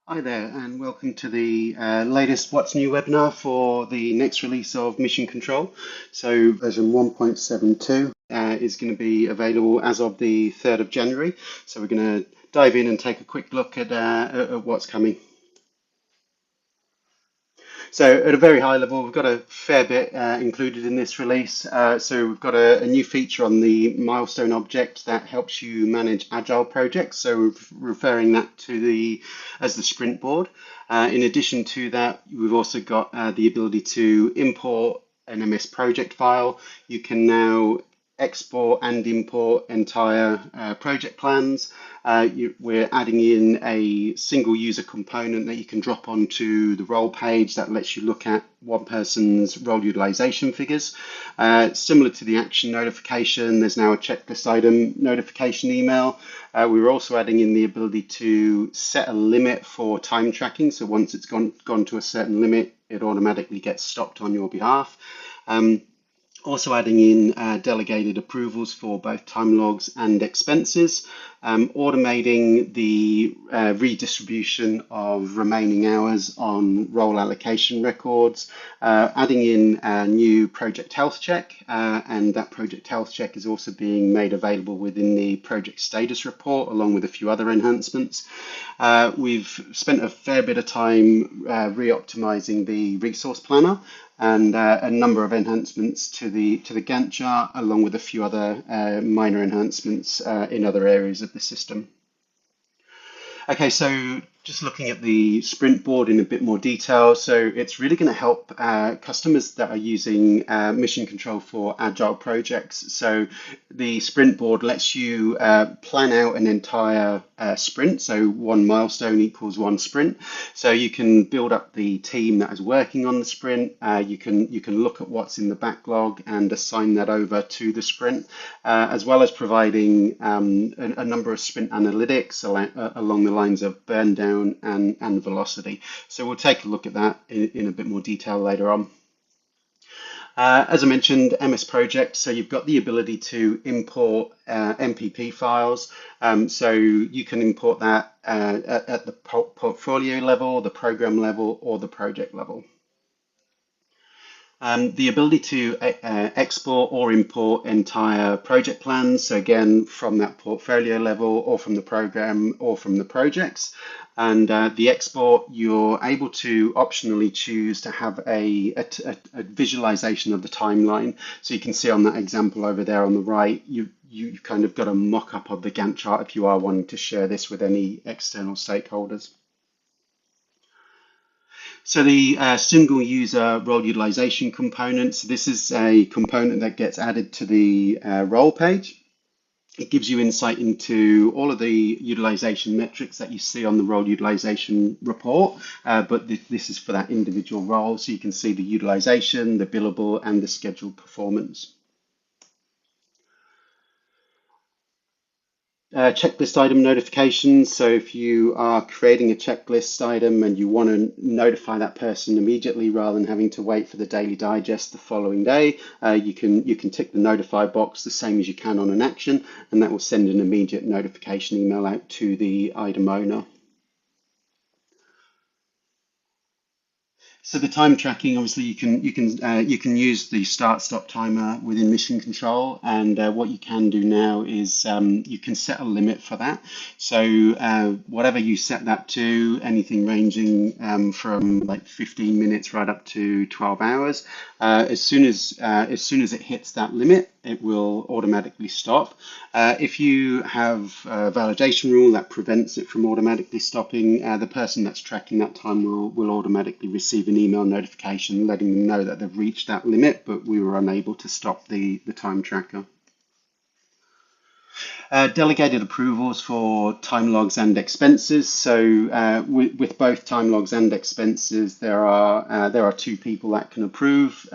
Hi there, and welcome to the latest What's New webinar for the next release of Mission Control. So, version 1.72 is going to be available as of the 3rd of January. So, we're going to dive in and take a quick look at what's coming. So at a very high level, we've got a fair bit included in this release. So we've got a new feature on the milestone object that helps you manage agile projects. So we're referring that to as the sprint board. In addition to that, we've also got the ability to import an MS project file. You can now export and import entire project plans. We're adding in a single user component that you can drop onto the role page that lets you look at one person's role utilization figures. Similar to the action notification, there's now a checklist item notification email. We're also adding in the ability to set a limit for time tracking. So once it's gone to a certain limit, it automatically gets stopped on your behalf. Also adding in delegated approvals for both time logs and expenses, automating the redistribution of remaining hours on role allocation records, adding in a new project health check, and that project health check is also being made available within the project status report along with a few other enhancements. We've spent a fair bit of time re-optimizing the resource planner and a number of enhancements to the Gantt chart, along with a few other minor enhancements in other areas of the system. Okay, so just looking at the sprint board in a bit more detail. So it's really going to help customers that are using Mission Control for agile projects. So the sprint board lets you plan out an entire sprint. So one milestone equals one sprint. So you can build up the team that is working on the sprint. You can look at what's in the backlog and assign that over to the sprint, as well as providing a number of sprint analytics along the lines of burn down and velocity. So we'll take a look at that in a bit more detail later on. As I mentioned, MS Project, so you've got the ability to import MPP files. So you can import that at the portfolio level, the program level, or the project level. The ability to export or import entire project plans, so again, from that portfolio level or from the program or from the projects. And the export, you're able to optionally choose to have a visualization of the timeline. So you can see on that example over there on the right, you've kind of got a mock-up of the Gantt chart if you are wanting to share this with any external stakeholders. So the single user role utilization component, so this is a component that gets added to the role page. It gives you insight into all of the utilization metrics that you see on the role utilization report, but this is for that individual role. So you can see the utilization, the billable, and the scheduled performance. Checklist item notifications. So if you are creating a checklist item and you want to notify that person immediately rather than having to wait for the daily digest the following day, you can tick the notify box the same as you can on an action, and that will send an immediate notification email out to the item owner. So the time tracking, obviously, you can use the start stop timer within Mission Control, and what you can do now is you can set a limit for that. So whatever you set that to, anything ranging from like 15 minutes right up to 12 hours. As soon as it hits that limit, it will automatically stop. If you have a validation rule that prevents it from automatically stopping, the person that's tracking that time will automatically receive an email notification letting them know that they've reached that limit, but we were unable to stop the time tracker. Delegated approvals for time logs and expenses. So with both time logs and expenses, there are two people that can approve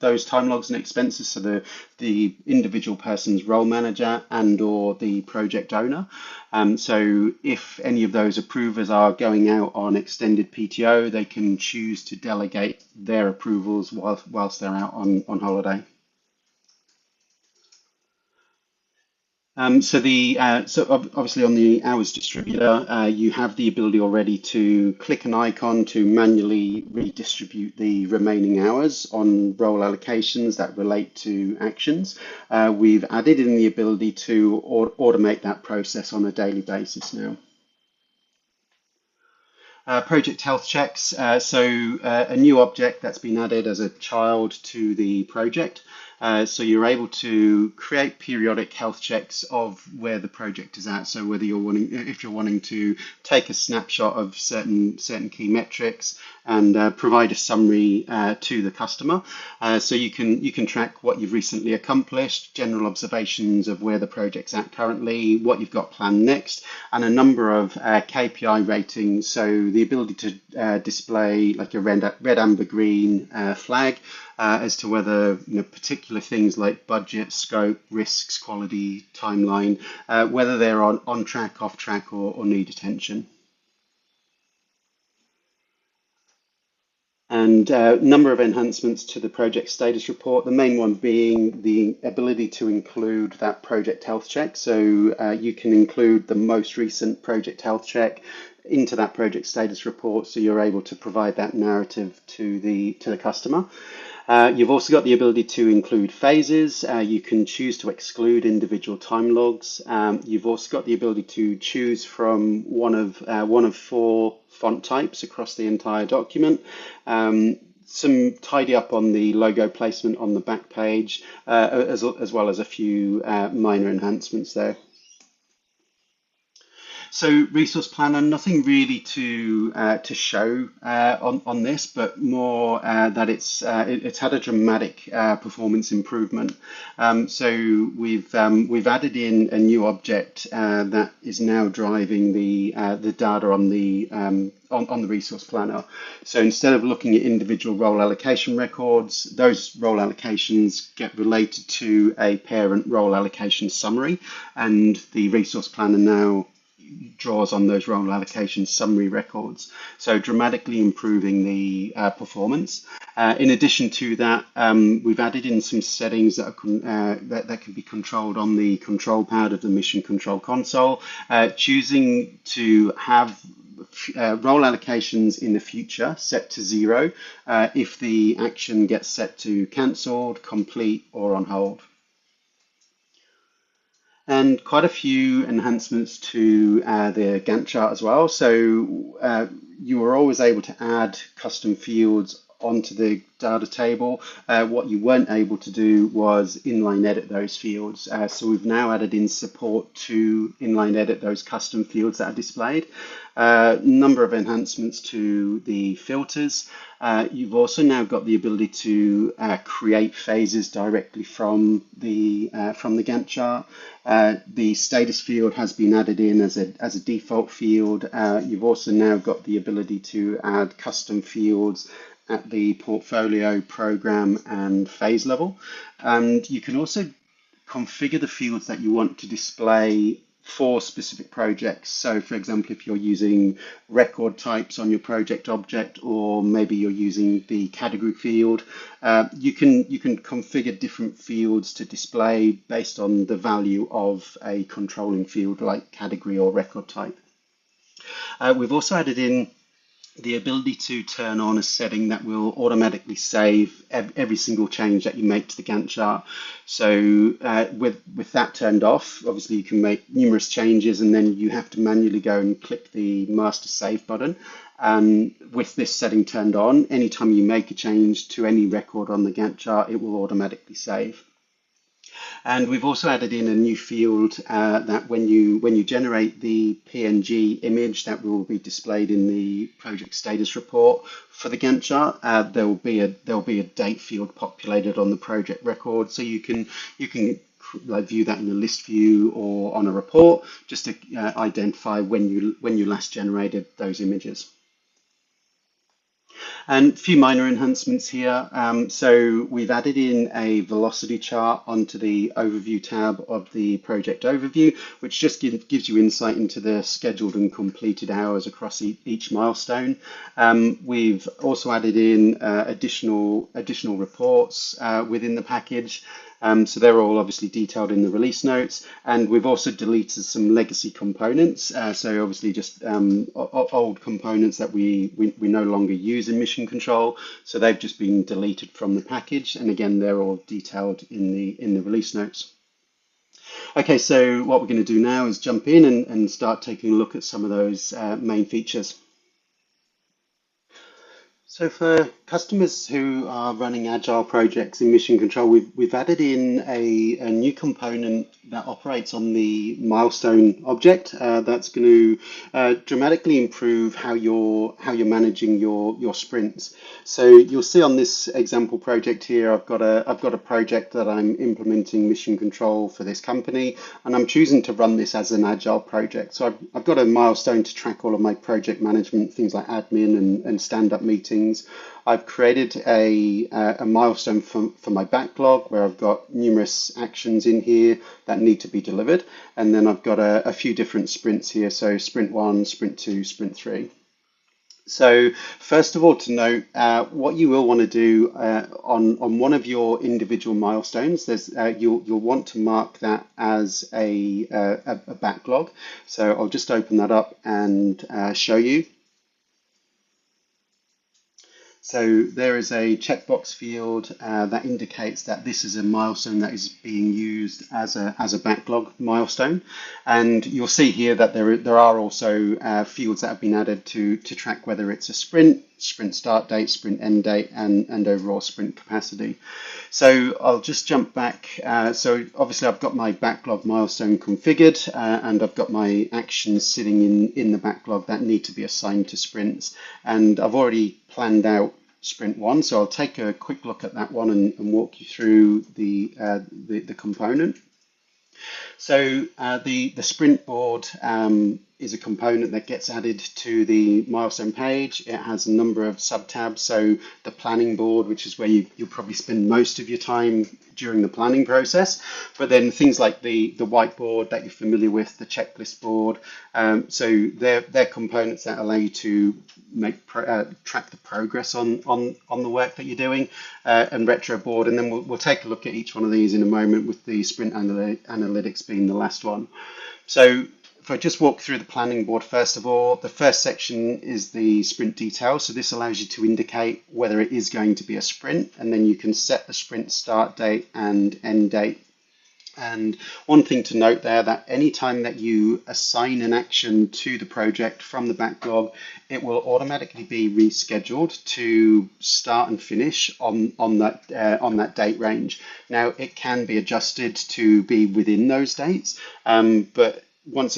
those time logs and expenses. So the individual person's role manager and or the project owner. So if any of those approvers are going out on extended PTO, they can choose to delegate their approvals whilst they're out on holiday. Obviously on the hours distributor, you have the ability already to click an icon to manually redistribute the remaining hours on role allocations that relate to actions. We've added in the ability to automate that process on a daily basis now. Project health checks. A new object that's been added as a child to the project. So you're able to create periodic health checks of where the project is at. So whether if you're wanting to take a snapshot of certain key metrics and provide a summary to the customer, so you can track what you've recently accomplished, general observations of where the project's at currently, what you've got planned next, and a number of KPI ratings. So the ability to display like a red, amber, green flag as to whether particular things like budget, scope, risks, quality, timeline, whether they're on track, off track, or need attention. And a number of enhancements to the project status report, the main one being the ability to include that project health check. So you can include the most recent project health check into that project status report, so you're able to provide that narrative to the customer. You've also got the ability to include phases. You can choose to exclude individual time logs. You've also got the ability to choose from one of 4 font types across the entire document. Some tidy up on the logo placement on the back page, as well as a few minor enhancements there. So resource planner, nothing really to show on this, but more that it's had a dramatic performance improvement. So we've added in a new object that is now driving the data on the resource planner. So instead of looking at individual role allocation records, those role allocations get related to a parent role allocation summary, and the resource planner now draws on those role allocation summary records, so dramatically improving the performance. In addition to that, we've added in some settings that can be controlled on the control pad of the mission control console, choosing to have role allocations in the future set to 0 if the action gets set to cancelled, complete, or on hold. And quite a few enhancements to the Gantt chart as well. So you were always able to add custom fields onto the data table. What you weren't able to do was inline edit those fields. So we've now added in support to inline edit those custom fields that are displayed. Number of enhancements to the filters. You've also now got the ability to create phases directly from the Gantt chart. The status field has been added in as a default field. You've also now got the ability to add custom fields at the portfolio, program, and phase level. And you can also configure the fields that you want to display for specific projects. So for example, if you're using record types on your project object, or maybe you're using the category field, you can configure different fields to display based on the value of a controlling field like category or record type. We've also added in the ability to turn on a setting that will automatically save every single change that you make to the Gantt chart. So with that turned off, obviously you can make numerous changes and then you have to manually go and click the master save button. And with this setting turned on, anytime you make a change to any record on the Gantt chart, it will automatically save. And we've also added in a new field that when you generate the PNG image that will be displayed in the project status report for the Gantt chart, there will be a date field populated on the project record, so you can like view that in a list view or on a report, just to identify when you last generated those images. And a few minor enhancements here. So we've added in a velocity chart onto the overview tab of the project overview, which just gives you insight into the scheduled and completed hours across each milestone. We've also added in additional reports within the package. So they're all obviously detailed in the release notes, and we've also deleted some legacy components. So obviously just old components that we no longer use in mission control. So they've just been deleted from the package, and again, they're all detailed in the release notes. Okay, so what we're going to do now is jump in and start taking a look at some of those main features. So for customers who are running agile projects in Mission Control, we've added in a new component that operates on the milestone object. That's going to dramatically improve how you're managing your sprints. So you'll see on this example project here, I've got a project that I'm implementing Mission Control for this company, and I'm choosing to run this as an agile project. So I've got a milestone to track all of my project management, things like admin and stand-up meetings. I've created a milestone for my backlog where I've got numerous actions in here that need to be delivered. And then I've got a few different sprints here. So sprint 1, sprint 2, sprint 3. So first of all, to note, what you will want to do on one of your individual milestones, you'll want to mark that as a backlog. So I'll just open that up and show you. So there is a checkbox field that indicates that this is a milestone that is being used as a backlog milestone, and you'll see here that there are also fields that have been added to track whether it's a sprint start date, sprint end date, and overall sprint capacity. So I'll just jump back. So obviously I've got my backlog milestone configured, and I've got my actions sitting in the backlog that need to be assigned to sprints, and I've already planned out sprint 1, so I'll take a quick look at that one and walk you through the component. So the sprint board is a component that gets added to the milestone page. It has a number of subtabs. So the planning board, which is where you'll probably spend most of your time during the planning process, but then things like the whiteboard that you're familiar with, the checklist board. So they're components that allow you to track the progress on the work that you're doing, and retro board. And then we'll take a look at each one of these in a moment, with the sprint analytics being the last one. So if I just walk through the planning board, first of all, the first section is the sprint details. So this allows you to indicate whether it is going to be a sprint, and then you can set the sprint start date and end date. And one thing to note there, that anytime that you assign an action to the project from the backlog, it will automatically be rescheduled to start and finish on that date range. Now, it can be adjusted to be within those dates, but as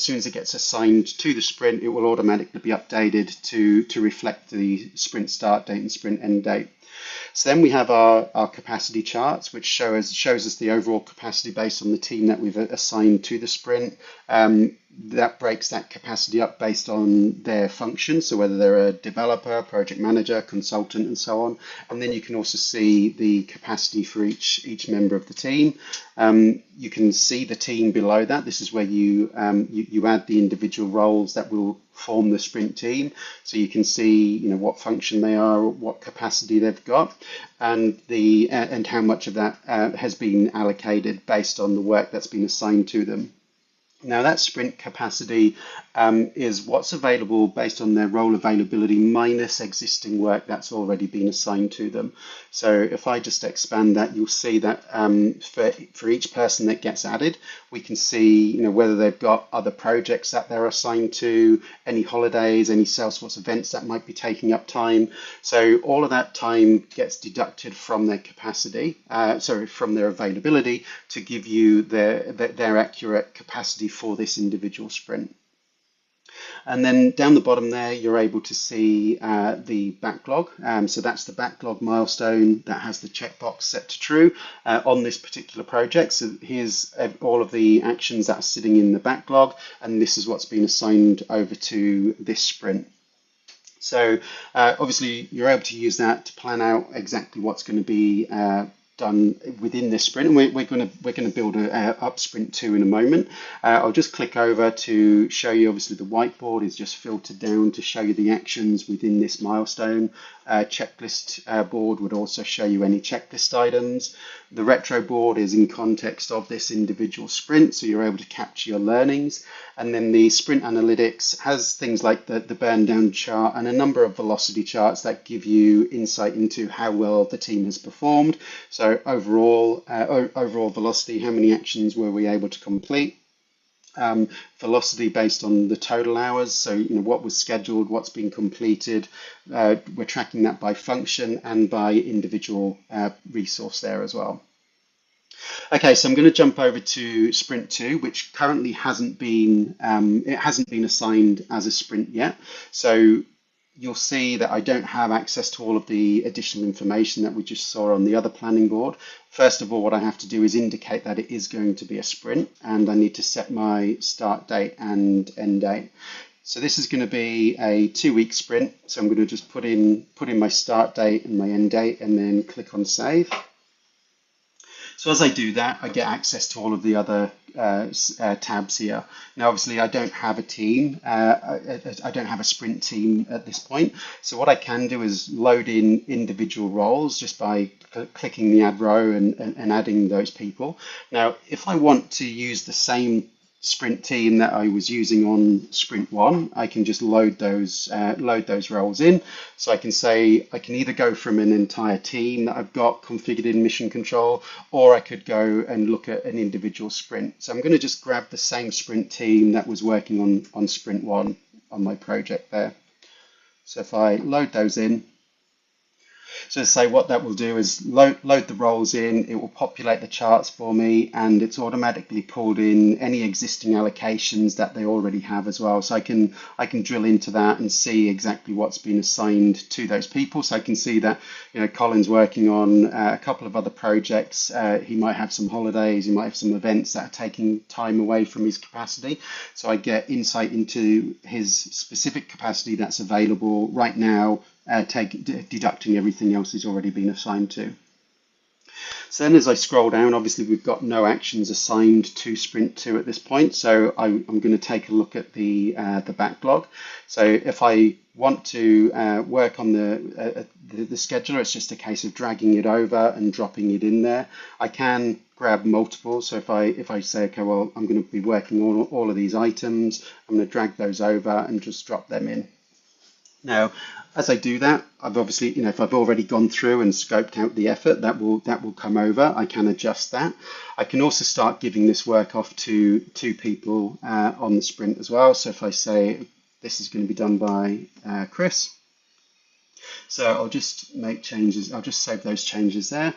soon as it gets assigned to the sprint, it will automatically be updated to reflect the sprint start date and sprint end date. So then we have our capacity charts, which shows us the overall capacity based on the team that we've assigned to the sprint. That breaks that capacity up based on their function, so whether they're a developer, project manager, consultant, and so on. And then you can also see the capacity for each member of the team. You can see the team below that. This is where you add the individual roles that will form the sprint team. So you can see what function they are, what capacity they've got, and how much of that has been allocated based on the work that's been assigned to them. Now, that sprint capacity is what's available based on their role availability minus existing work that's already been assigned to them. So if I just expand that, you'll see that for each person that gets added, we can see whether they've got other projects that they're assigned to, any holidays, any Salesforce events that might be taking up time. So all of that time gets deducted from their capacity, from their availability, to give you their accurate capacity for this individual sprint. And then down the bottom there, you're able to see the backlog. So that's the backlog milestone that has the checkbox set to true on this particular project. So here's all of the actions that are sitting in the backlog, and this is what's been assigned over to this sprint. So obviously you're able to use that to plan out exactly what's going to be done within this sprint. And we're going to build up sprint 2 in a moment. I'll just click over to show you. Obviously, the whiteboard is just filtered down to show you the actions within this milestone. Checklist board would also show you any checklist items. The retro board is in context of this individual sprint, so you're able to capture your learnings. And then the sprint analytics has things like the burn down chart and a number of velocity charts that give you insight into how well the team has performed. So overall velocity, how many actions were we able to complete? Velocity based on the total hours, so what was scheduled, what's been completed. We're tracking that by function and by individual resource there as well. Okay, so I'm going to jump over to sprint 2, which currently hasn't been assigned as a sprint yet. So you'll see that I don't have access to all of the additional information that we just saw on the other planning board. First of all, what I have to do is indicate that it is going to be a sprint, and I need to set my start date and end date. So this is going to be a 2-week sprint. So I'm going to just put in my start date and my end date, and then click on save. So as I do that, I get access to all of the other tabs here. Now, obviously, I don't have a team. I don't have a sprint team at this point. So what I can do is load in individual roles just by clicking the add row and adding those people. Now, if I want to use the same sprint team that I was using on sprint 1, I can just load those roles in. So I can say I can either go from an entire team that I've got configured in mission control, or I could go and look at an individual sprint. So I'm going to just grab the same sprint team that was working on sprint 1 on my project there. So if I load those in, so to say, what that will do is load the roles in, it will populate the charts for me, and it's automatically pulled in any existing allocations that they already have as well. So I can drill into that and see exactly what's been assigned to those people. So I can see that Colin's working on a couple of other projects. He might have some holidays, he might have some events that are taking time away from his capacity. So I get insight into his specific capacity that's available right now, deducting everything else he's already been assigned to. So then as I scroll down, obviously we've got no actions assigned to sprint 2 at this point. So I'm going to take a look at the backlog. So if I want to work on the scheduler, it's just a case of dragging it over and dropping it in there. I can grab multiple. So if I say, okay, well, I'm going to be working on all of these items, I'm going to drag those over and just drop them in. Now, as I do that, I've obviously, if I've already gone through and scoped out the effort, that will come over. I can adjust that. I can also start giving this work off to 2 people on the sprint as well. So if I say this is going to be done by Chris, so I'll just make changes. I'll just save those changes there.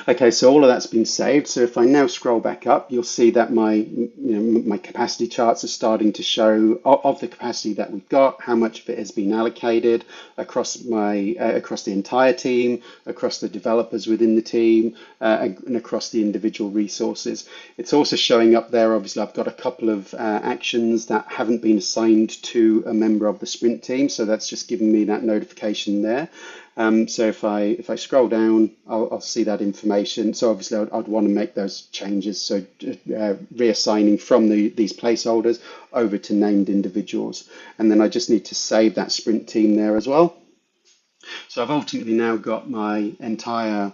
Okay, so all of that's been saved. So if I now scroll back up, you'll see that my capacity charts are starting to show of the capacity that we've got, how much of it has been allocated across the entire team, across the developers within the team, and across the individual resources. It's also showing up there. Obviously, I've got a couple of actions that haven't been assigned to a member of the sprint team, so that's just giving me that notification there. So if I scroll down, I'll see that information. So obviously I'd want to make those changes. So reassigning from these placeholders over to named individuals. And then I just need to save that sprint team there as well. So I've ultimately now got my entire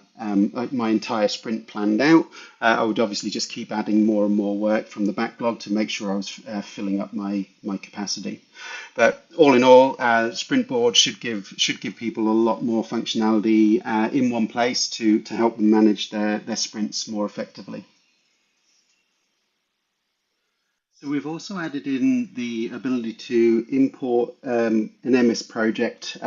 sprint planned out. I would obviously just keep adding more and more work from the backlog to make sure I was filling up my capacity. But all in all, Sprint Board should give people a lot more functionality in one place to help them manage their sprints more effectively. So we've also added in the ability to import an MS project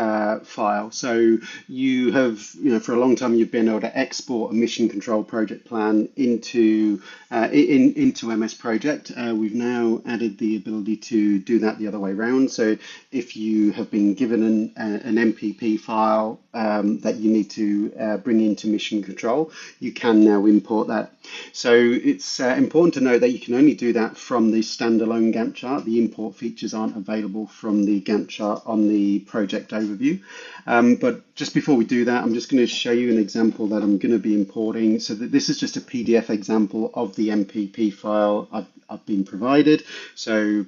file. So you have, for a long time, you've been able to export a mission control project plan into MS Project. We've now added the ability to do that the other way around. So if you have been given an MPP file that you need to bring into mission control, you can now import that. So it's important to note that you can only do that from the standalone Gantt chart. The import features aren't available from the Gantt chart on the project overview. But just before we do that, I'm just going to show you an example that I'm going to be importing. So that this is just a PDF example of the MPP file I've been provided. So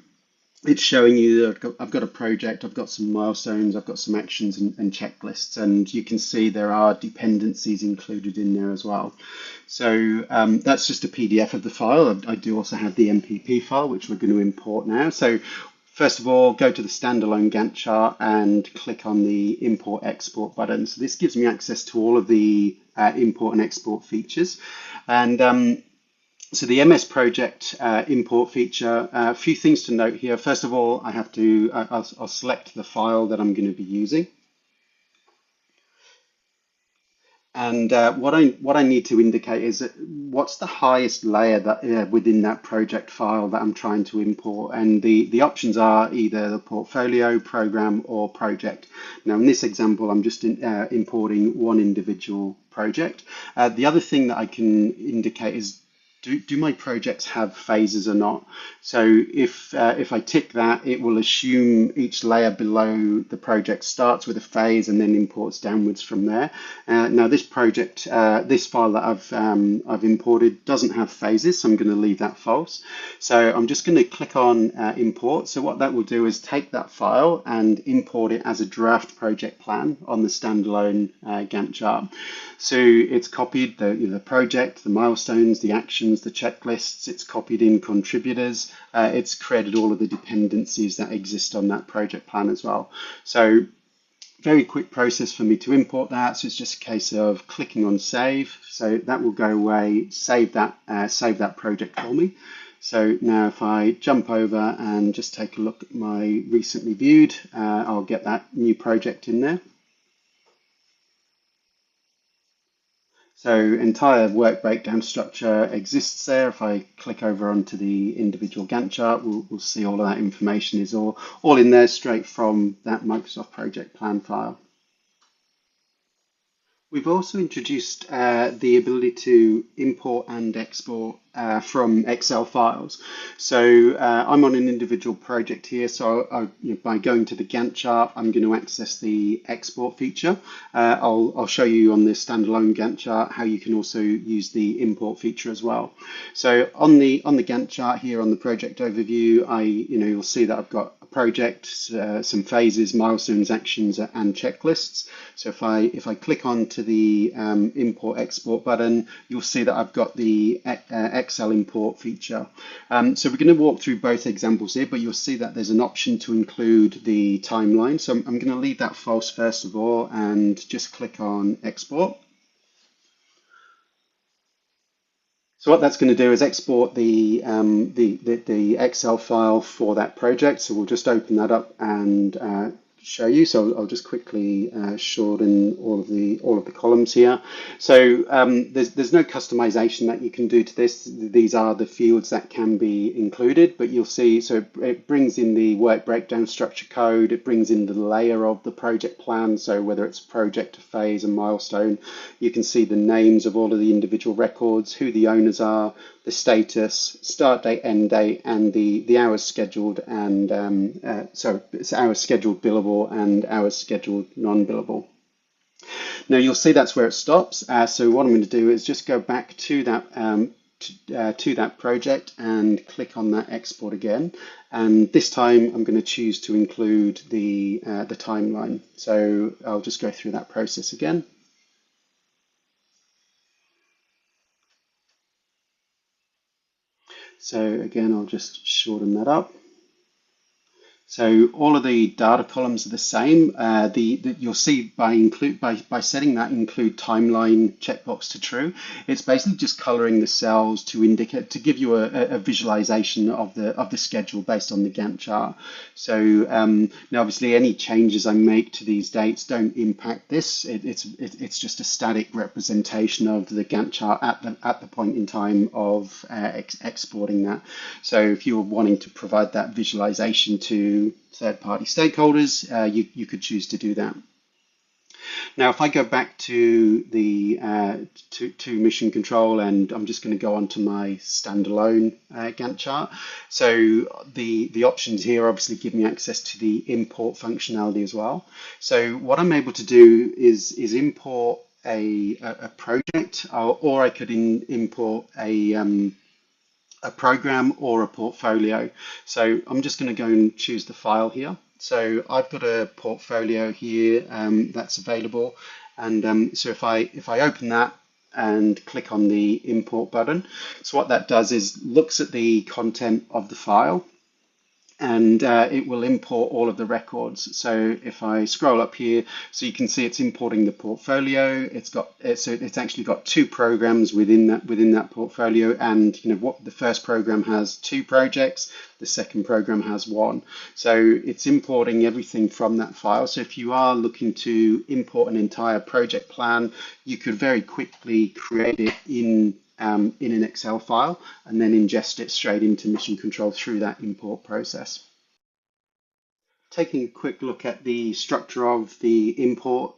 it's showing you that I've got a project, I've got some milestones, I've got some actions and checklists, and you can see there are dependencies included in there as well. So that's just a PDF of the file. I do also have the MPP file, which we're going to import now. So first of all, go to the standalone Gantt chart and click on the import export button. So this gives me access to all of the import and export features. And so the MS Project import feature, a few things to note here. First of all, I'll select the file that I'm going to be using. And what I need to indicate is what's the highest layer that within that project file that I'm trying to import. And the options are either the portfolio, program, or project. Now in this example, I'm just importing one individual project. The other thing that I can indicate is do my projects have phases or not? So if I tick that, it will assume each layer below the project starts with a phase and then imports downwards from there. Now this project, this file that I've imported doesn't have phases, so I'm going to leave that false. So I'm just going to click on import. So what that will do is take that file and import it as a draft project plan on the standalone Gantt chart. So it's copied the project, the milestones, the actions, the checklists. It's copied in contributors. It's created all of the dependencies that exist on that project plan as well. So very quick process for me to import that. So it's just a case of clicking on save. So that will go away, save that project for me. So now if I jump over and just take a look at my recently viewed, I'll get that new project in there. So entire work breakdown structure exists there. If I click over onto the individual Gantt chart, we'll see all of that information is all in there straight from that Microsoft Project Plan file. We've also introduced the ability to import and export from Excel files. So I'm on an individual project here, so by going to the Gantt chart, I'm going to access the export feature. I'll show you on the standalone Gantt chart how you can also use the import feature as well. So on the Gantt chart here on the project overview, you'll see that I've got a project, some phases, milestones, actions, and checklists. So if I click onto the import export button, you'll see that I've got the Excel import feature. So we're going to walk through both examples here, but you'll see that there's an option to include the timeline. So I'm going to leave that false first of all and just click on export. So what that's going to do is export the Excel file for that project. So we'll just open that up and show you. So I'll just quickly shorten all of the columns here. So there's no customization that you can do to this. These are the fields that can be included, but you'll see, so it brings in the work breakdown structure code, it brings in the layer of the project plan. So whether it's project, a phase, a milestone, you can see the names of all of the individual records, who the owners are, the status, start date, end date, and the hours scheduled, and so it's hours scheduled billable and hours scheduled non-billable. Now you'll see that's where it stops. So what I'm going to do is just go back to that project and click on that export again. And this time I'm going to choose to include the timeline. So I'll just go through that process again. So again, I'll just shorten that up. So all of the data columns are the same. You'll see by setting that include timeline checkbox to true, it's basically just coloring the cells to indicate, to give you a visualization of the schedule based on the Gantt chart. So now obviously any changes I make to these dates don't impact this. It's just a static representation of the Gantt chart at the point in time of exporting that. So if you're wanting to provide that visualization to third-party stakeholders, you could choose to do that. Now, if I go back to the to mission control, and I'm just going to go onto my standalone Gantt chart. So the options here obviously give me access to the import functionality as well. So what I'm able to do is import a project, or I could import a program or a portfolio. So I'm just going to go and choose the file here. So I've got a portfolio here that's available, and so if I open that and click on the import button, so what that does is looks at the content of the file, and it will import all of the records. So if I scroll up here, so you can see it's importing the portfolio. It's actually got two programs within that portfolio, and what the first program has two projects, the second program has one. So it's importing everything from that file. So if you are looking to import an entire project plan, you could very quickly create it in an Excel file and then ingest it straight into Mission Control through that import process. Taking a quick look at the structure of the import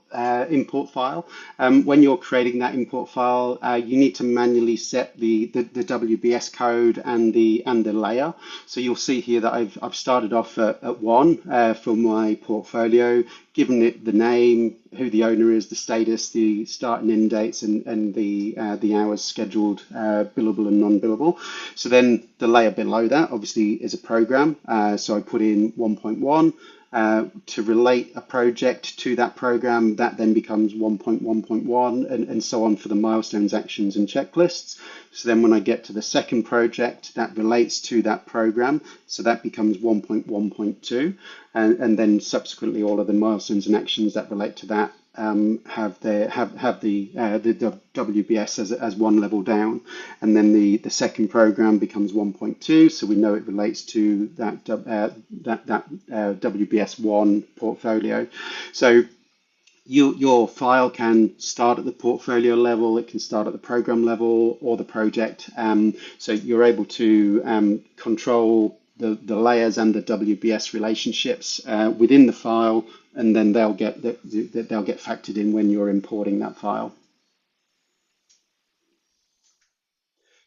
file. When you're creating that import file, you need to manually set the WBS code and the layer. So you'll see here that I've started off at 1 for my portfolio, given it the name, who the owner is, the status, the start and end dates, and the hours scheduled, billable and non-billable. So then the layer below that obviously is a program. So I put in 1.1 to relate a project to that program. That then becomes 1.1.1 and so on for the milestones, actions, and checklists. So then when I get to the second project, that relates to that program. So that becomes 1.1.2. And then subsequently all of the milestones and actions that relate to that have the WBS as one level down, and then the second program becomes 1.2, so we know it relates to that WBS1 portfolio. So your file can start at the portfolio level, it can start at the program level or the project. So you're able to control the layers and the WBS relationships within the file, and then they'll get factored in when you're importing that file.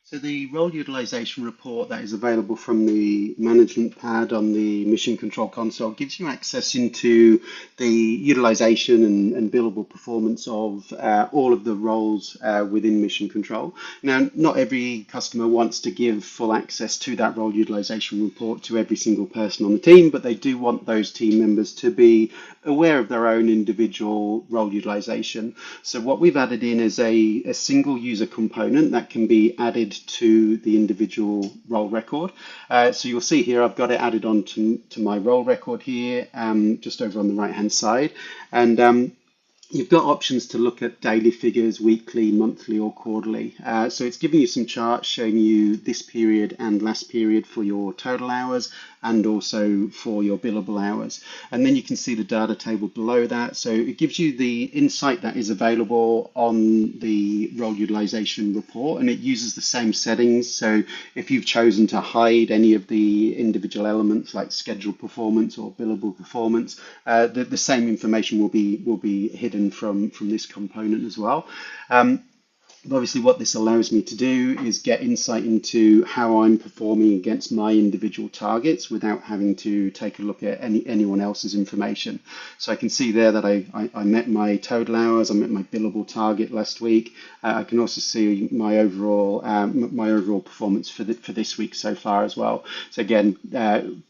So the role utilization report that is available from the management pad on the Mission Control console gives you access into the utilization and billable performance of all of the roles within Mission Control. Now, not every customer wants to give full access to that role utilization report to every single person on the team, but they do want those team members to be aware of their own individual role utilization. So what we've added in is a single user component that can be added to the individual role record. So you'll see here I've got it added on to my role record here, just over on the right hand side. And you've got options to look at daily figures, weekly, monthly, or quarterly. So it's giving you some charts showing you this period and last period for your total hours and also for your billable hours. And then you can see the data table below that. So it gives you the insight that is available on the role utilization report, and it uses the same settings. So if you've chosen to hide any of the individual elements like scheduled performance or billable performance, the same information will be hidden from this component as well. Obviously, what this allows me to do is get insight into how I'm performing against my individual targets without having to take a look at anyone else's information. So I can see there that I met my total hours, I met my billable target last week. I can also see my overall performance for this week so far as well. So again,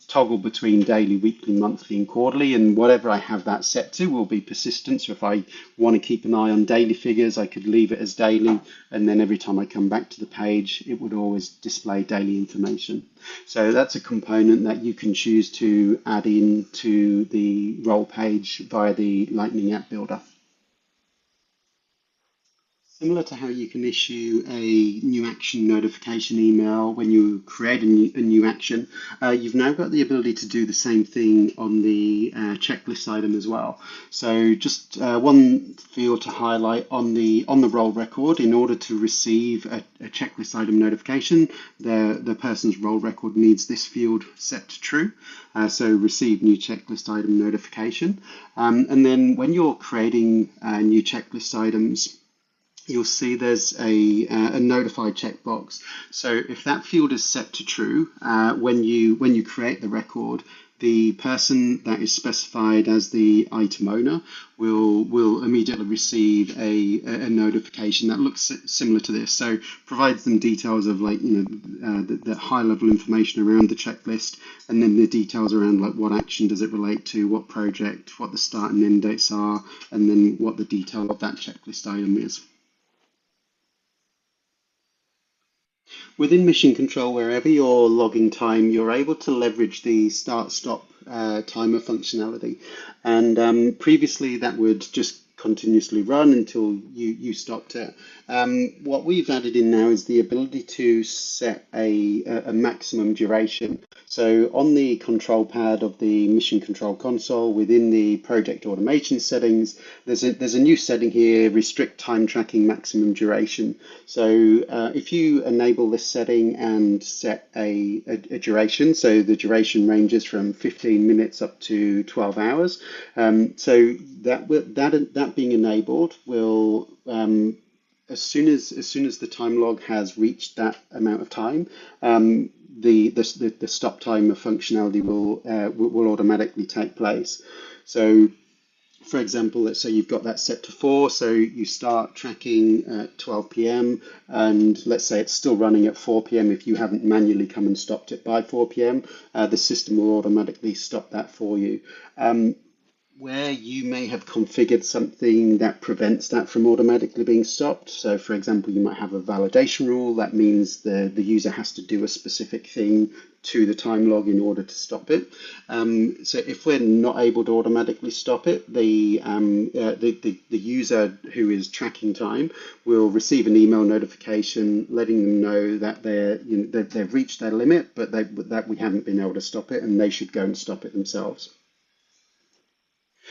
toggle between daily, weekly, monthly, and quarterly, and whatever I have that set to will be persistent. So if I want to keep an eye on daily figures, I could leave it as daily, and then every time I come back to the page, it would always display daily information. So that's a component that you can choose to add in to the role page via the Lightning App Builder. Similar to how you can issue a new action notification email when you create a new action, you've now got the ability to do the same thing on the checklist item as well. So just one field to highlight on the role record. In order to receive a checklist item notification, the person's role record needs this field set to true. So receive new checklist item notification. And then when you're creating new checklist items, you'll see there's a notify checkbox. So if that field is set to true, when you create the record, the person that is specified as the item owner will immediately receive a notification that looks similar to this. So provides them details of the high level information around the checklist, and then the details around like what action does it relate to, what project, what the start and end dates are, and then what the detail of that checklist item is. Within Mission Control, wherever you're logging time, you're able to leverage the start-stop timer functionality. And previously, that would just continuously run until you stopped it. What we've added in now is the ability to set a maximum duration. So on the control pad of the Mission Control console, within the project automation settings, there's a new setting here, restrict time tracking maximum duration. So if you enable this setting and set a duration, so the duration ranges from 15 minutes up to 12 hours. So that being enabled will as soon as the time log has reached that amount of time, the stop timer functionality will automatically take place. So, for example, let's say you've got that set to 4, so you start tracking at 12 p.m. and let's say it's still running at 4 p.m. If you haven't manually come and stopped it by 4 p.m., the system will automatically stop that for you. Where you may have configured something that prevents that from automatically being stopped. So for example, you might have a validation rule that means the user has to do a specific thing to the time log in order to stop it. So if we're not able to automatically stop it, the user who is tracking time will receive an email notification letting them know that they've reached their limit, but that we haven't been able to stop it, and they should go and stop it themselves.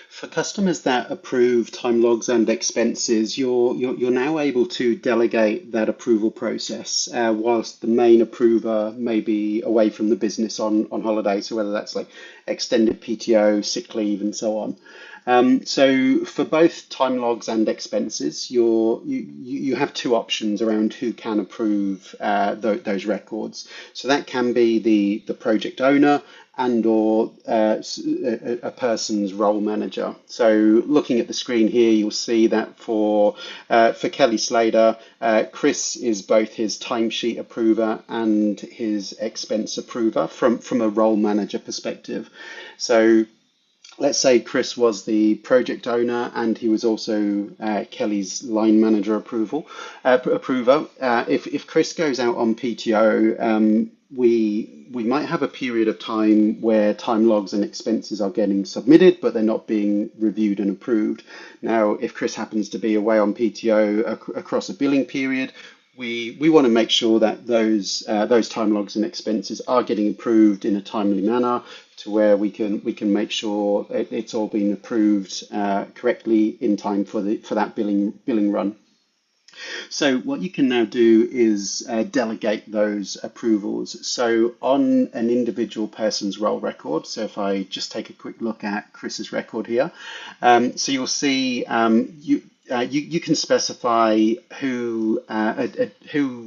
For customers that approve time logs and expenses, you're now able to delegate that approval process whilst the main approver may be away from the business on holiday. So whether that's like extended PTO, sick leave, and so on. So for both time logs and expenses, you have two options around who can approve those records. So that can be the project owner and or a person's role manager. So looking at the screen here, you'll see that for Kelly Slater, Chris is both his timesheet approver and his expense approver from a role manager perspective. So let's say Chris was the project owner and he was also Kelly's line manager approver. If Chris goes out on PTO, we might have a period of time where time logs and expenses are getting submitted, but they're not being reviewed and approved. Now, if Chris happens to be away on PTO across a billing period, we want to make sure that those time logs and expenses are getting approved in a timely manner, to where we can make sure it's all being approved correctly in time for that billing run. So what you can now do is delegate those approvals. So on an individual person's role record, so if I just take a quick look at Chris's record here, so you'll see you can specify who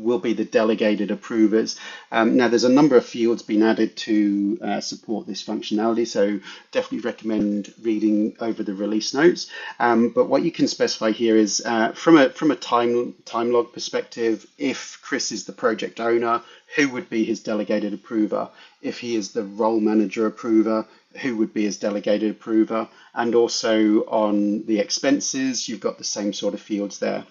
will be the delegated approvers. Now, there's a number of fields being added to support this functionality, so definitely recommend reading over the release notes. But what you can specify here is from a time log perspective, if Chris is the project owner, who would be his delegated approver? If he is the role manager approver, who would be his delegated approver? And also on the expenses, you've got the same sort of fields there.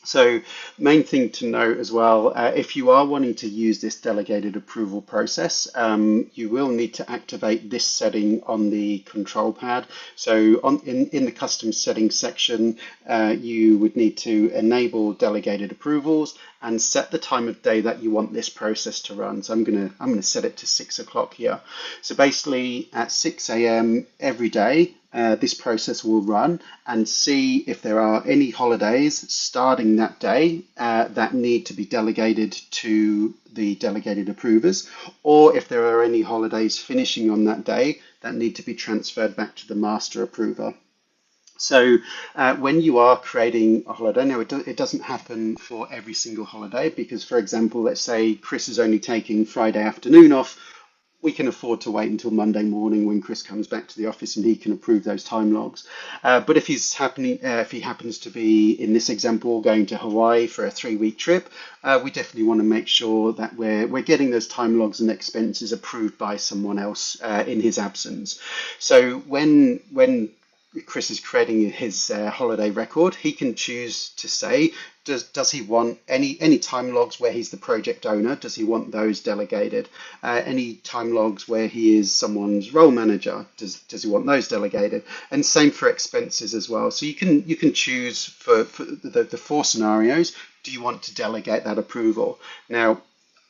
So, main thing to note as well, if you are wanting to use this delegated approval process, you will need to activate this setting on the control pad. So, in the custom settings section, you would need to enable delegated approvals and set the time of day that you want this process to run. So, I'm gonna set it to 6 o'clock here. So, basically, at 6 a.m. every day, this process will run and see if there are any holidays starting that day that need to be delegated to the delegated approvers, or if there are any holidays finishing on that day that need to be transferred back to the master approver. So when you are creating a holiday, now it doesn't happen for every single holiday because, for example, let's say Chris is only taking Friday afternoon off. We can afford to wait until Monday morning when Chris comes back to the office and he can approve those time logs. But if if he happens to be, in this example, going to Hawaii for a 3-week trip, we definitely want to make sure that we're getting those time logs and expenses approved by someone else in his absence. So when Chris is creating his holiday record, he can choose to say, does he want any time logs where he's the project owner? Does he want those delegated? Any time logs where he is someone's role manager? Does he want those delegated? And same for expenses as well. So you can choose for the 4 scenarios. Do you want to delegate that approval? Now,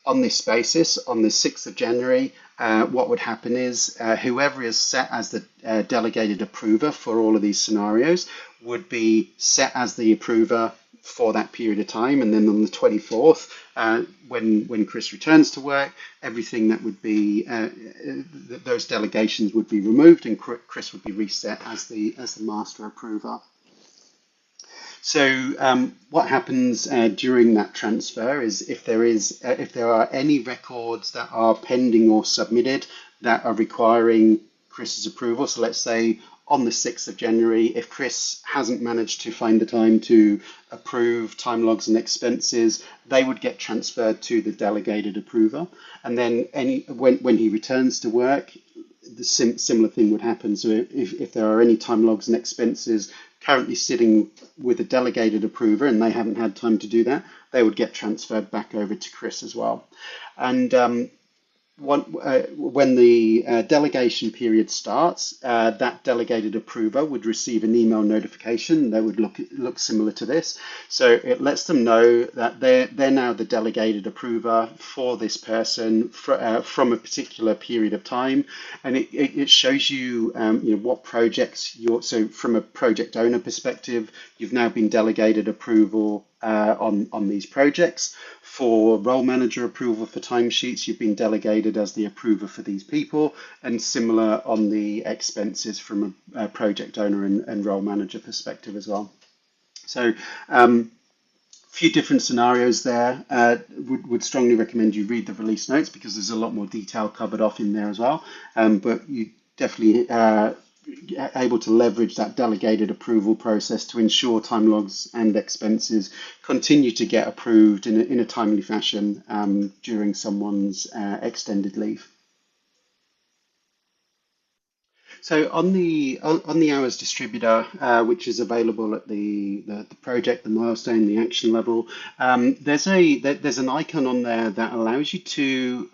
on this basis, on the 6th of January, what would happen is whoever is set as the delegated approver for all of these scenarios would be set as the approver for that period of time. And then on the 24th, when Chris returns to work, everything that would be, those delegations would be removed and Chris would be reset as the master approver. So what happens during that transfer is if there are any records that are pending or submitted that are requiring Chris's approval. So let's say on the 6th of January, if Chris hasn't managed to find the time to approve time logs and expenses, they would get transferred to the delegated approver. And then when he returns to work, the similar thing would happen. So if there are any time logs and expenses currently sitting with a delegated approver and they haven't had time to do that, they would get transferred back over to Chris as well. And when the delegation period starts, that delegated approver would receive an email notification that would look similar to this. So it lets them know that they're now the delegated approver for this person from a particular period of time, and it shows you, what projects so from a project owner perspective, you've now been delegated approval on these projects. For role manager approval for timesheets, you've been delegated as the approver for these people, and similar on the expenses from a project owner and role manager perspective as well. So few different scenarios there. Would strongly recommend you read the release notes because there's a lot more detail covered off in there as well. But you definitely able to leverage that delegated approval process to ensure time logs and expenses continue to get approved in a timely fashion during someone's extended leave. So on the hours distributor, which is available at the project, the milestone, the action level, there's an icon on there that allows you to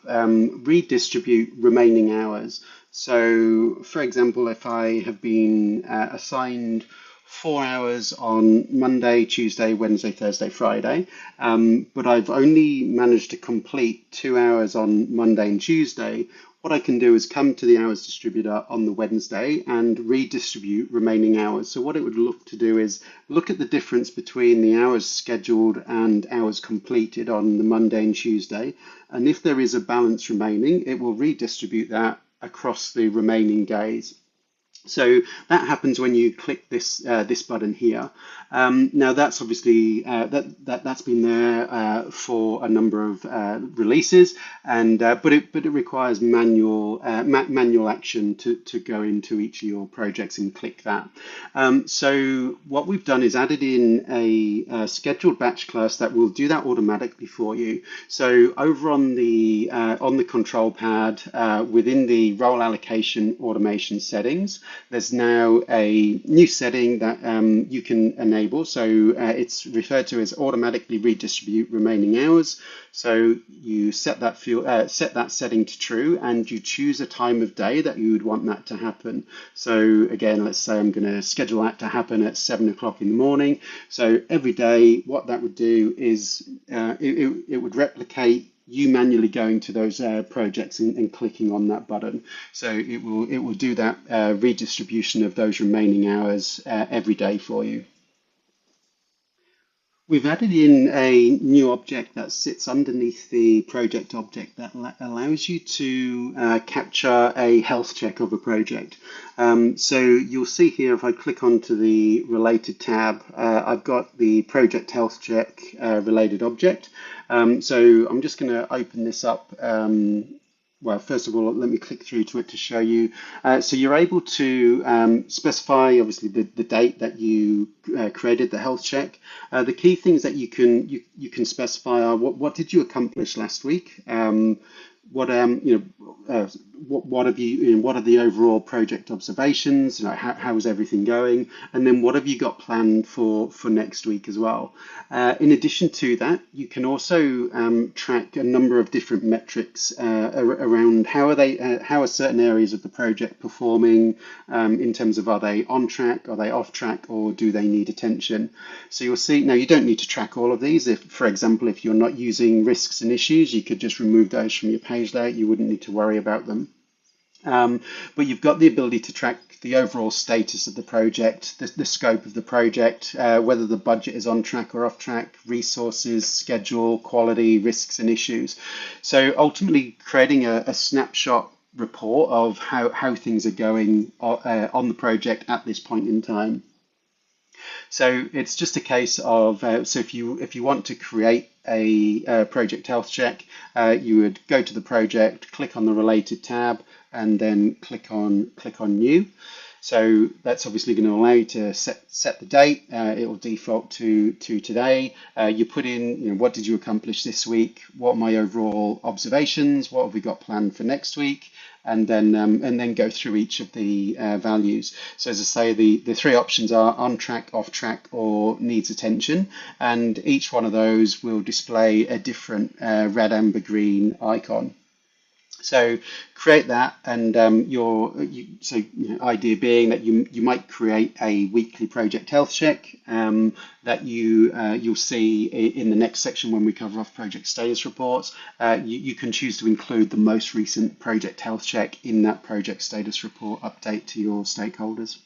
redistribute remaining hours. So, for example, if I have been assigned 4 hours on Monday, Tuesday, Wednesday, Thursday, Friday, but I've only managed to complete 2 hours on Monday and Tuesday, what I can do is come to the hours distributor on the Wednesday and redistribute remaining hours. So what it would look to do is look at the difference between the hours scheduled and hours completed on the Monday and Tuesday. And if there is a balance remaining, it will redistribute that across the remaining days. So that happens when you click this button here. Now that's obviously that's been there for a number of releases, and but it requires manual action to go into each of your projects and click that. So what we've done is added in a scheduled batch class that will do that automatically for you. So over on the control pad within the role allocation automation settings. there's now a new setting that you can enable. So it's referred to as automatically redistribute remaining hours. So you set that set that setting to true, and you choose a time of day that you would want that to happen. So again, let's say I'm going to schedule that to happen at 7 o'clock in the morning. So every day, what that would do is it would replicate you manually going to those projects and clicking on that button. So it will do that redistribution of those remaining hours every day for you. We've added in a new object that sits underneath the project object that allows you to capture a health check of a project. So you'll see here, if I click onto the related tab, I've got the project health check related object. So I'm just going to open this up. Well, first of all, let me click through to it to show you. So you're able to specify, obviously, the date that you created the health check. The key things that you can specify are what did you accomplish last week? What what have you, what are the overall project observations? How is everything going? And then what have you got planned for next week as well? In addition to that, you can also track a number of different metrics around how are certain areas of the project performing in terms of, are they on track, are they off track, or do they need attention? So you'll see now you don't need to track all of these. If, for example, if you're not using risks and issues, you could just remove those from your page layout. You wouldn't need to worry about them. But you've got the ability to track the overall status of the project, the scope of the project, whether the budget is on track or off track, resources, schedule, quality, risks and issues. So ultimately creating a snapshot report of how things are going on the project at this point in time. So it's just a case of, so if you want to create a project health check, you would go to the project, click on the related tab, and then click on new. So that's obviously going to allow you to set the date. It will default to today. You put in, what did you accomplish this week? What are my overall observations? What have we got planned for next week? And then go through each of the values. So as I say, the three options are on track, off track, or needs attention, and each one of those will display a different red, amber, green icon. So create that, and idea being that you might create a weekly project health check that you'll see in the next section when we cover off project status reports. You can choose to include the most recent project health check in that project status report update to your stakeholders.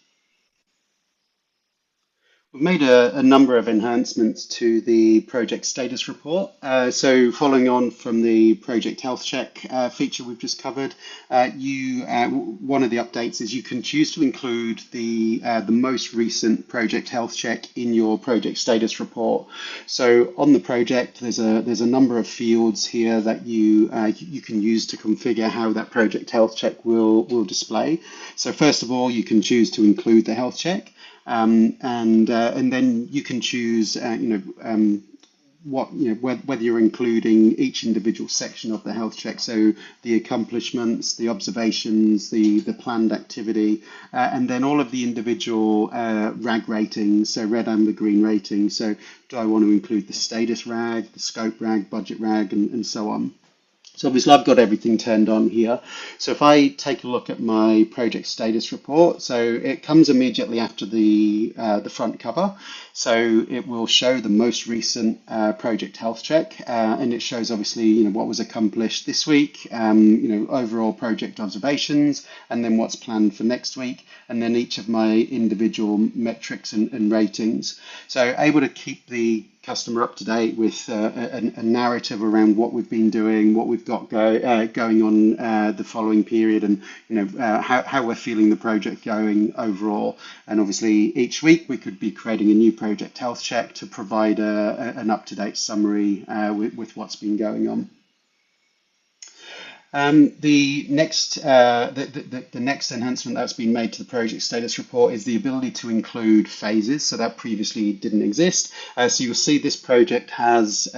We've made a number of enhancements to the project status report. So following on from the project health check feature we've just covered, one of the updates is you can choose to include the most recent project health check in your project status report. So on the project, there's a number of fields here that you can use to configure how that project health check will display. So first of all, you can choose to include the health check. And then you can choose, whether you're including each individual section of the health check, so the accomplishments, the observations, the planned activity, and then all of the individual RAG ratings, so red, amber, green ratings. So do I want to include the status RAG, the scope RAG, budget RAG, and so on. So obviously I've got everything turned on here. So if I take a look at my project status report, so it comes immediately after the front cover. So it will show the most recent project health check, and it shows obviously what was accomplished this week, overall project observations, and then what's planned for next week, and then each of my individual metrics and ratings. So able to keep the customer up to date with a narrative around what we've been doing, what we've got going on the following period, and how we're feeling the project going overall. And obviously each week we could be creating a new project health check to provide an up-to-date summary with what's been going on. The next enhancement that's been made to the project status report is the ability to include phases. So that previously didn't exist. So you'll see this project has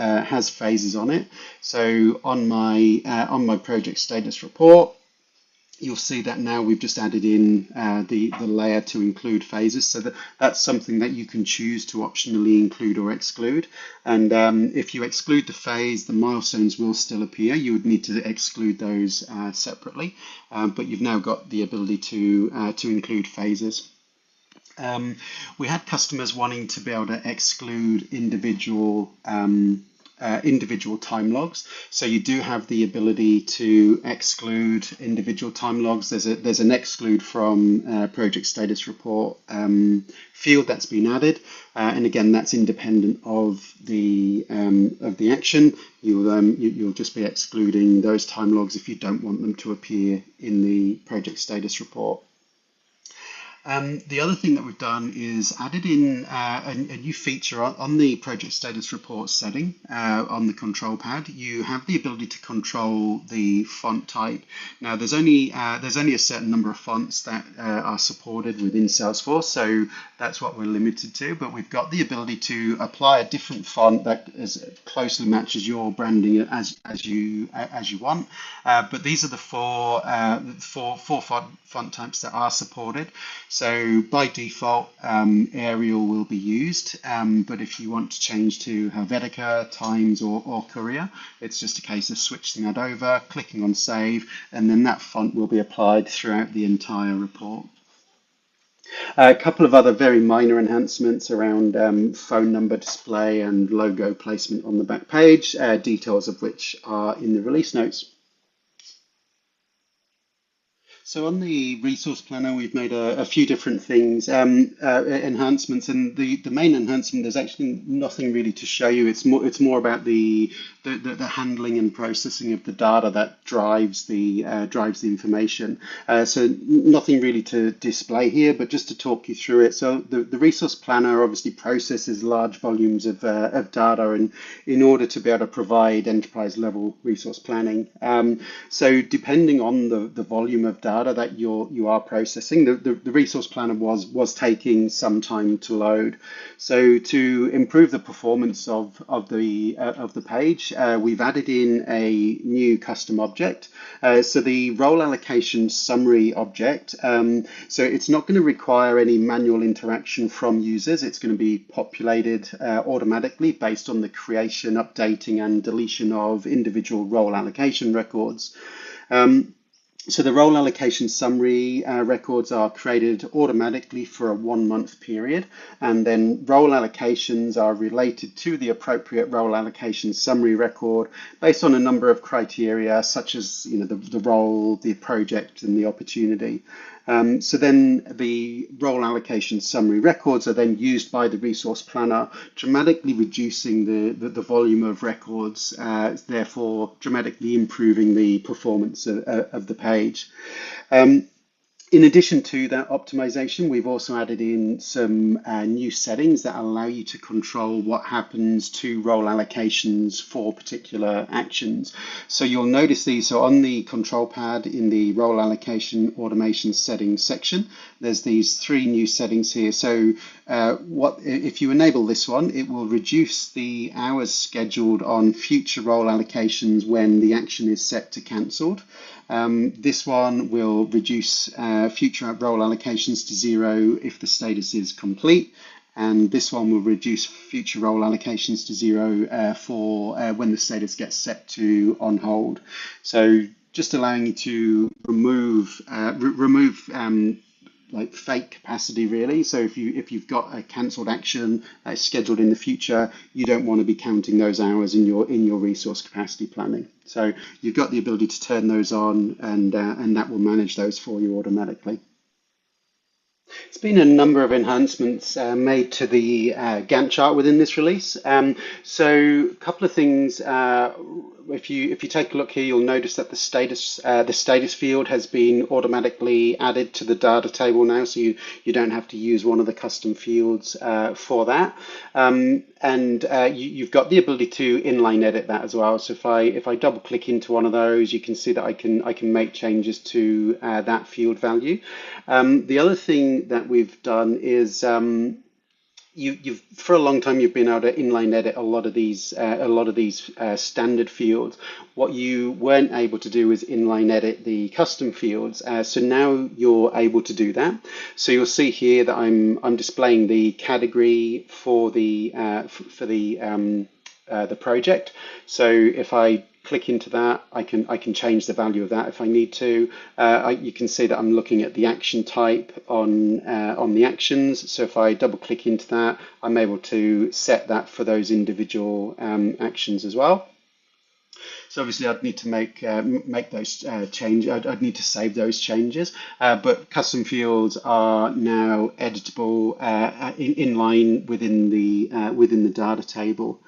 phases on it. So on my project status report, you'll see that now we've just added in the layer to include phases. So that's something that you can choose to optionally include or exclude. And if you exclude the phase, the milestones will still appear. You would need to exclude those separately, but you've now got the ability to include phases. We had customers wanting to be able to exclude individual time logs. So you do have the ability to exclude individual time logs. There's an exclude from project status report field that's been added, and again that's independent of the action. You'll just be excluding those time logs if you don't want them to appear in the project status report. The other thing that we've done is added in a new feature on the project status report setting on the control pad. You have the ability to control the font type. Now, there's only a certain number of fonts that are supported within Salesforce, so that's what we're limited to. But we've got the ability to apply a different font that as closely matches your branding as you want. But these are the four font types that are supported. So by default, Arial will be used, but if you want to change to Helvetica, Times, or Courier, it's just a case of switching that over, clicking on Save, and then that font will be applied throughout the entire report. A couple of other very minor enhancements around phone number display and logo placement on the back page, details of which are in the release notes. So on the resource planner, we've made a few different things, enhancements, and the main enhancement, there's actually nothing really to show you. It's more about the handling and processing of the data that drives the information. So nothing really to display here, but just to talk you through it. So the resource planner obviously processes large volumes of data, and in order to be able to provide enterprise level resource planning. So depending on the volume of data that you are processing, the resource planner was taking some time to load. So to improve the performance of the page, we've added in a new custom object. So the role allocation summary object. So it's not going to require any manual interaction from users. It's going to be populated automatically based on the creation, updating, and deletion of individual role allocation records. So the role allocation summary records are created automatically for a 1 month period, and then role allocations are related to the appropriate role allocation summary record based on a number of criteria, such as the role, the project, and the opportunity. So then the role allocation summary records are then used by the resource planner, dramatically reducing the volume of records, therefore dramatically improving the performance of the page. In addition to that optimization, we've also added in some new settings that allow you to control what happens to role allocations for particular actions. So you'll notice these. So on the control pad in the role allocation automation settings section, there's these 3 new settings here. So if you enable this one, it will reduce the hours scheduled on future role allocations when the action is set to cancelled. This one will reduce future role allocations to 0 if the status is complete, and this one will reduce future role allocations to 0 for when the status gets set to on hold. So just allowing you to remove like fake capacity, really. So if you've got a cancelled action that's scheduled in the future, you don't want to be counting those hours in your resource capacity planning. So you've got the ability to turn those on, and that will manage those for you automatically. It's been a number of enhancements made to the Gantt chart within this release. So a couple of things. If you take a look here, you'll notice that the status field has been automatically added to the data table now, so you don't have to use one of the custom fields for that. And you've got the ability to inline edit that as well. So if I double click into one of those, you can see that I can make changes to that field value. The other thing that we've done is you've for a long time you've been able to inline edit a lot of these standard fields. What you weren't able to do is inline edit the custom fields. So now you're able to do that. So you'll see here that I'm displaying the category for the project. So if I click into that, I can change the value of that if I need to. You can see that I'm looking at the action type on the actions. So if I double click into that, I'm able to set that for those individual actions as well. So obviously I'd need to make those changes. I'd need to save those changes. But custom fields are now editable in line within the data table.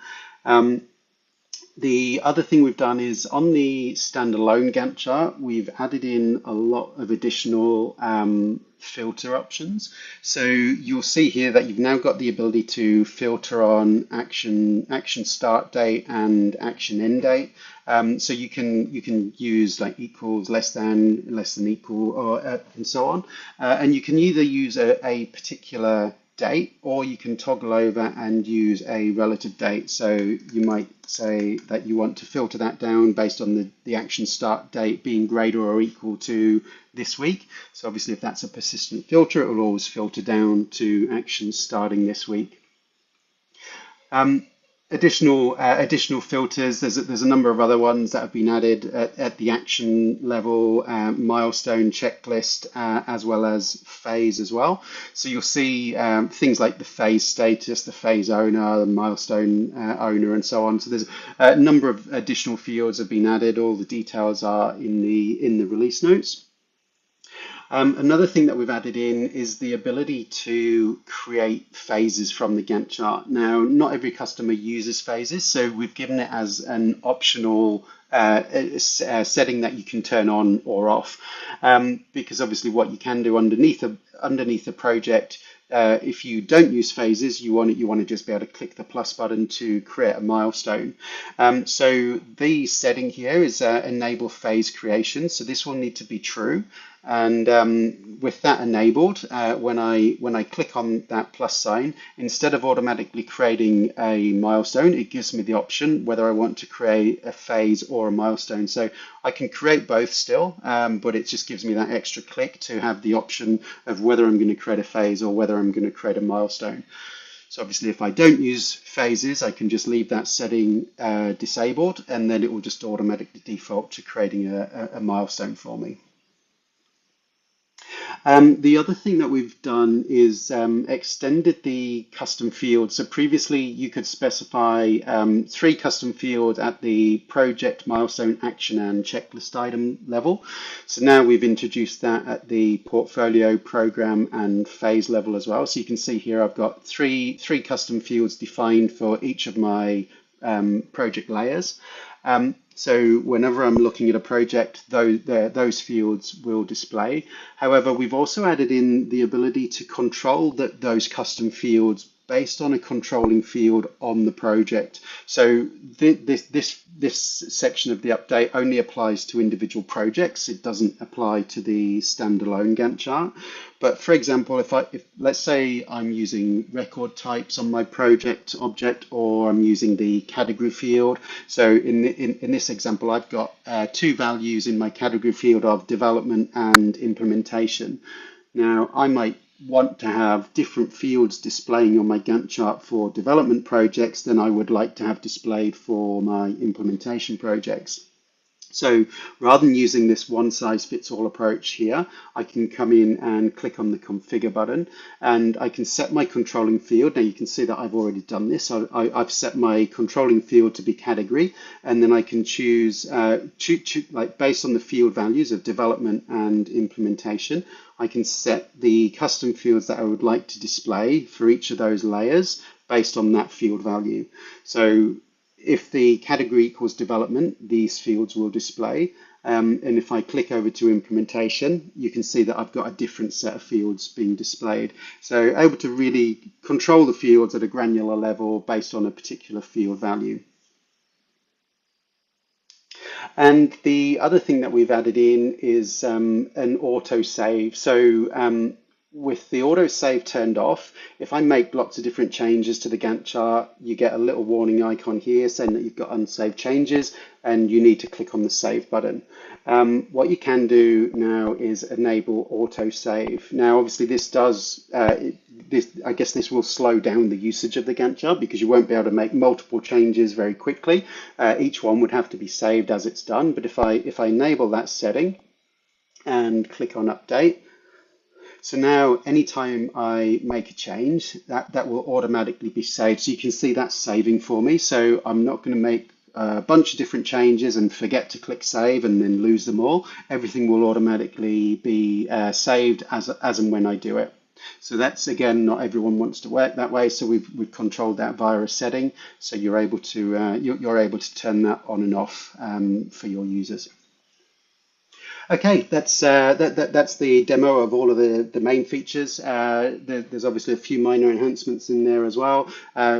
The other thing we've done is on the standalone Gantt chart, we've added in a lot of additional filter options. So you'll see here that you've now got the ability to filter on action start date and action end date. So you can use like equals, less than equal, or and so on. And you can either use a particular date, or you can toggle over and use a relative date. So you might say that you want to filter that down based on the action start date being greater or equal to this week. So obviously if that's a persistent filter, it will always filter down to actions starting this week. Additional filters. There's a number of other ones that have been added at the action level, milestone, checklist, as well as phase as well. So you'll see things like the phase status, the phase owner, the milestone owner, and so on. So there's a number of additional fields have been added. All the details are in the release notes. Another thing that we've added in is the ability to create phases from the Gantt chart. Now, not every customer uses phases, so we've given it as an optional setting that you can turn on or off. Because obviously what you can do underneath a project, if you don't use phases, you want to just be able to click the plus button to create a milestone. So the setting here is enable phase creation. So this will need to be true. And with that enabled, when I click on that plus sign, instead of automatically creating a milestone, it gives me the option whether I want to create a phase or a milestone. So I can create both still, but it just gives me that extra click to have the option of whether I'm going to create a phase or whether I'm going to create a milestone. So obviously if I don't use phases, I can just leave that setting disabled, and then it will just automatically default to creating a milestone for me. The other thing that we've done is extended the custom fields. So previously you could specify 3 custom fields at the project, milestone, action, and checklist item level. So now we've introduced that at the portfolio, program, and phase level as well. So you can see here I've got three custom fields defined for each of my project layers. So whenever I'm looking at a project, those fields will display. However, we've also added in the ability to control those custom fields based on a controlling field on the project. So this section of the update only applies to individual projects. It doesn't apply to the standalone Gantt chart. But for example, if let's say I'm using record types on my project object, or I'm using the category field. So in this example, I've got 2 values in my category field of development and implementation. Now I might want to have different fields displaying on my Gantt chart for development projects than I would like to have displayed for my implementation projects. So rather than using this one-size-fits-all approach here, I can come in and click on the configure button, and I can set my controlling field. Now you can see that I've already done this. I've set my controlling field to be category, and then I can choose, like based on the field values of development and implementation, I can set the custom fields that I would like to display for each of those layers based on that field value. So if the category equals development, these fields will display. And if I click over to implementation, you can see that I've got a different set of fields being displayed. So able to really control the fields at a granular level based on a particular field value. And the other thing that we've added in is an auto save. So with the autosave turned off, if I make lots of different changes to the Gantt chart, you get a little warning icon here saying that you've got unsaved changes and you need to click on the save button. What you can do now is enable autosave. Now, obviously, I guess this will slow down the usage of the Gantt chart because you won't be able to make multiple changes very quickly. Each one would have to be saved as it's done. But if I enable that setting and click on update, so now anytime I make a change, that will automatically be saved. So you can see that's saving for me. So I'm not going to make a bunch of different changes and forget to click save and then lose them all. Everything will automatically be saved as and when I do it. So that's, again, not everyone wants to work that way. So we've controlled that via a setting. So you're able to turn that on and off for your users. Okay, that's the demo of all of the main features. There's obviously a few minor enhancements in there as well.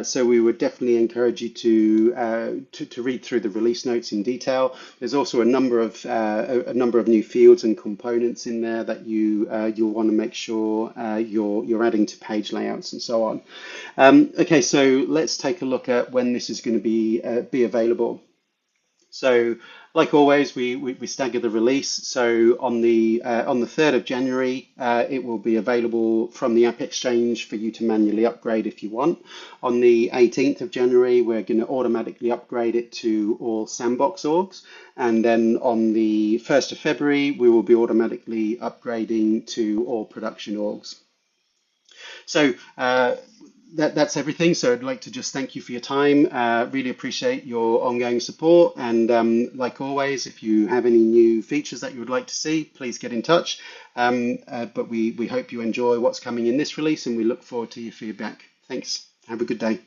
So we would definitely encourage you to read through the release notes in detail. There's also a number of new fields and components in there that you'll want to make sure you're adding to page layouts and so on. Okay, so let's take a look at when this is going to be available. So, like always, we stagger the release. So on the 3rd of January, it will be available from the App Exchange for you to manually upgrade if you want. On the 18th of January, we're going to automatically upgrade it to all sandbox orgs. And then on the 1st of February, we will be automatically upgrading to all production orgs. So that's everything. So I'd like to just thank you for your time. Really appreciate your ongoing support. And like always, if you have any new features that you would like to see, please get in touch. But we hope you enjoy what's coming in this release and we look forward to your feedback. Thanks. Have a good day.